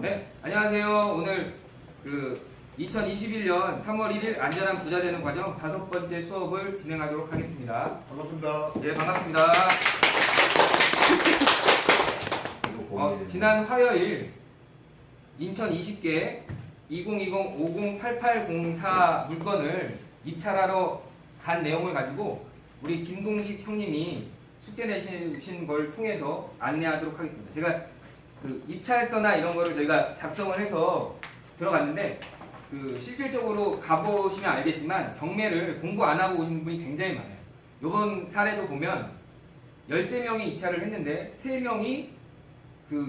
네, 안녕하세요. 오늘 2021년 3월 1일 안전한 부자 되는 과정 5번째 수업을 진행하도록 하겠습니다. 반갑습니다. 네, 반갑습니다. 지난 화요일 인천 20개 2020-508804 물건을 입찰하러 간 내용을 가지고 우리 김동식 형님이 숙제 내신 걸 통해서 안내하도록 하겠습니다. 제가 입찰서나 이런 거를 저희가 작성을 해서 들어갔는데 실질적으로 가보시면 알겠지만 경매를 공부 안 하고 오신 분이 굉장히 많아요. 이번 사례도 보면 13명이 입찰을 했는데 3명이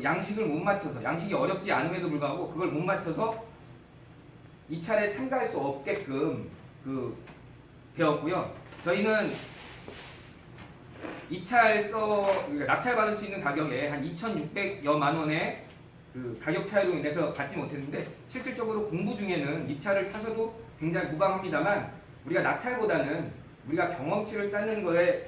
양식을 못 맞춰서, 양식이 어렵지 않음에도 불구하고 그걸 못 맞춰서 입찰에 참가할 수 없게끔 되었고요. 저희는 입찰서, 낙찰받을 수 있는 가격에 한 2,600여만 원의 가격 차이로 인해서 받지 못했는데, 실질적으로 공부 중에는 입찰을 타셔도 굉장히 무방합니다만, 우리가 낙찰보다는 우리가 경험치를 쌓는 것에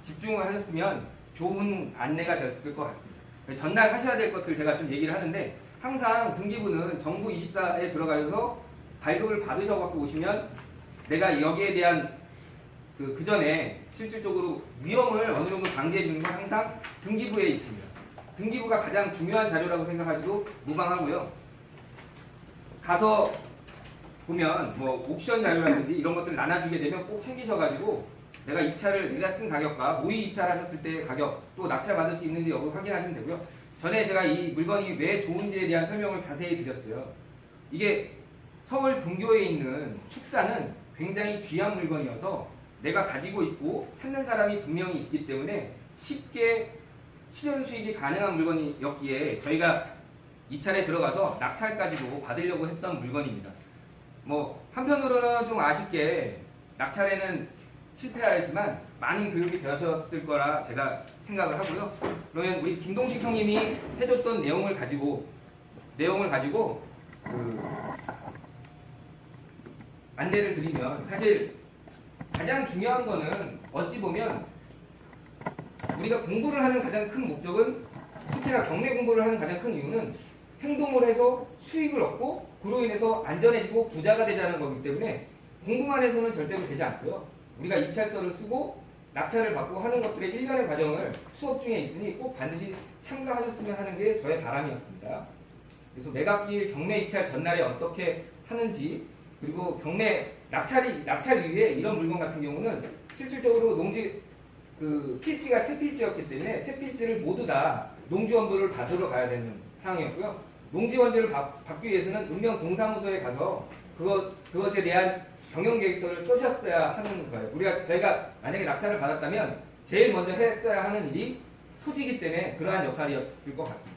집중을 하셨으면 좋은 안내가 됐을 것 같습니다. 전날 하셔야 될 것들 제가 좀 얘기를 하는데, 항상 등기부는 정부24에 들어가셔서 발급을 받으셔갖고 오시면 내가 여기에 대한 그 전에 실질적으로 위험을 어느 정도 방지해 주는 건 항상 등기부에 있습니다. 등기부가 가장 중요한 자료라고 생각하셔도 무방하고요. 가서 보면 옥션 자료라든지 이런 것들 나눠주게 되면 꼭 챙기셔가지고 내가 쓴 가격과 모의 입찰하셨을 때의 가격, 또 낙찰 받을 수 있는지 여부 확인하시면 되고요. 전에 제가 이 물건이 왜 좋은지에 대한 설명을 자세히 드렸어요. 이게 서울 분교에 있는 축사는 굉장히 귀한 물건이어서 내가 가지고 있고 찾는 사람이 분명히 있기 때문에 쉽게 실현 수익이 가능한 물건이었기에 저희가 입찰에 들어가서 낙찰까지도 받으려고 했던 물건입니다. 한편으로는 좀 아쉽게 낙찰에는 실패하였지만 많은 교육이 되었을 거라 제가 생각을 하고요. 그러면 우리 김동식 형님이 해줬던 내용을 가지고 안내를 드리면, 사실 가장 중요한 거는 어찌 보면 우리가 공부를 하는 가장 큰 목적은, 특히나 경매 공부를 하는 가장 큰 이유는 행동을 해서 수익을 얻고 그로 인해서 안전해지고 부자가 되자는 거기 때문에 공부만 해서는 절대로 되지 않고요. 우리가 입찰서를 쓰고 낙찰을 받고 하는 것들의 일련의 과정을 수업 중에 있으니 꼭 반드시 참가하셨으면 하는 게 저의 바람이었습니다. 그래서 매각기일 경매 입찰 전날에 어떻게 하는지, 그리고 경매 낙찰 이후에 이런 물건 같은 경우는 실질적으로 농지 필지가 세 필지였기 때문에 세 필지를 모두 다 농지원부를 받으러 가야 되는 상황이었고요. 농지원부를 받기 위해서는 읍면동사무소에 가서 그것에 대한 경영계획서를 쓰셨어야 하는 거예요. 저희가 만약에 낙찰을 받았다면 제일 먼저 했어야 하는 일이 토지이기 때문에 그러한 역할이었을 것 같습니다.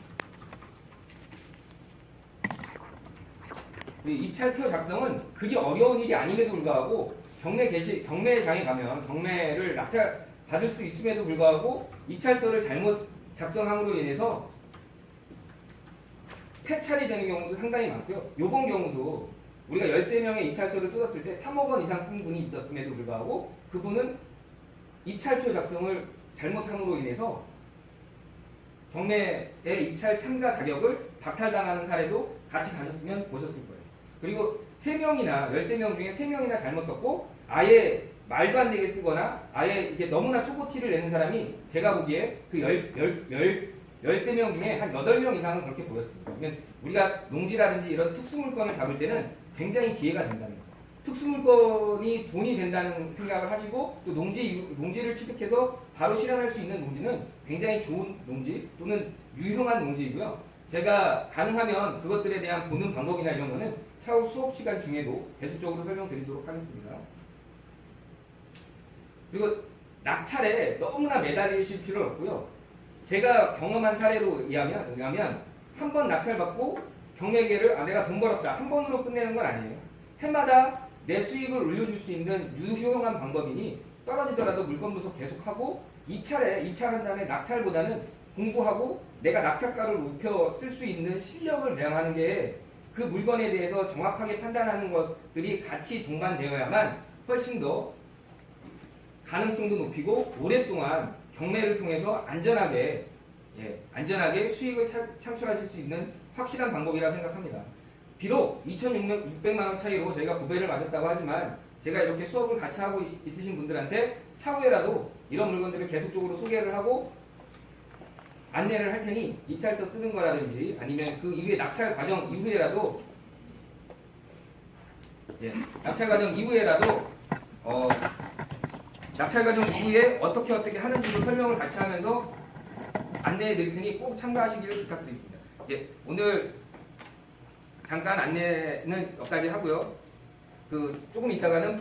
입찰표 작성은 그리 어려운 일이 아님에도 불구하고 경매장에 가면 경매를 낙찰 받을 수 있음에도 불구하고 입찰서를 잘못 작성함으로 인해서 폐찰이 되는 경우도 상당히 많고요. 이번 경우도 우리가 13명의 입찰서를 뜯었을 때 3억 원 이상 쓴 분이 있었음에도 불구하고 그분은 입찰표 작성을 잘못함으로 인해서 경매의 입찰 참가 자격을 박탈당하는 사례도 같이 가셨으면 보셨을 거예요. 그리고 3명이나 13명 중에 3명이나 잘못 썼고 아예 말도 안 되게 쓰거나 아예 이게 너무나 초보티를 내는 사람이 제가 보기에 13명 중에 한 8명 이상은 그렇게 보였습니다. 그러면 우리가 농지라든지 이런 특수물건을 잡을 때는 굉장히 기회가 된다는 거예요. 특수물건이 돈이 된다는 생각을 하시고 또 농지를 취득해서 바로 실현할 수 있는 농지는 굉장히 좋은 농지 또는 유용한 농지이고요. 제가 가능하면 그것들에 대한 보는 방법이나 이런 거는 차후 수업 시간 중에도 계속적으로 설명드리도록 하겠습니다. 그리고 낙찰에 너무나 매달리실 필요는 없고요. 제가 경험한 사례로 의하면 한 번 낙찰받고 경매계를 내가 돈 벌었다 한 번으로 끝내는 건 아니에요. 해마다 내 수익을 올려줄 수 있는 유효한 방법이니 떨어지더라도 물건 분석 계속하고 입찰한 다음에 낙찰보다는 공부하고 내가 낙찰가를 높여 쓸 수 있는 실력을 배양하는 게 그 물건에 대해서 정확하게 판단하는 것들이 같이 동반되어야만 훨씬 더 가능성도 높이고 오랫동안 경매를 통해서 안전하게 수익을 창출하실 수 있는 확실한 방법이라 생각합니다. 비록 2,600만 원 차이로 저희가 고배를 맞았다고 하지만 제가 이렇게 수업을 같이 하고 있으신 분들한테 차후에라도 이런 물건들을 계속적으로 소개를 하고 안내를 할 테니 입찰서 쓰는 거라든지 아니면 그 이후에 낙찰 과정 이후에라도 낙찰 과정 이후에라도 낙찰 과정 이후에 어떻게 하는지도 설명을 같이 하면서 안내해 드릴 테니 꼭 참가하시기를 부탁드리겠습니다. 오늘 잠깐 안내는 여기까지 하고요. 조금 있다가는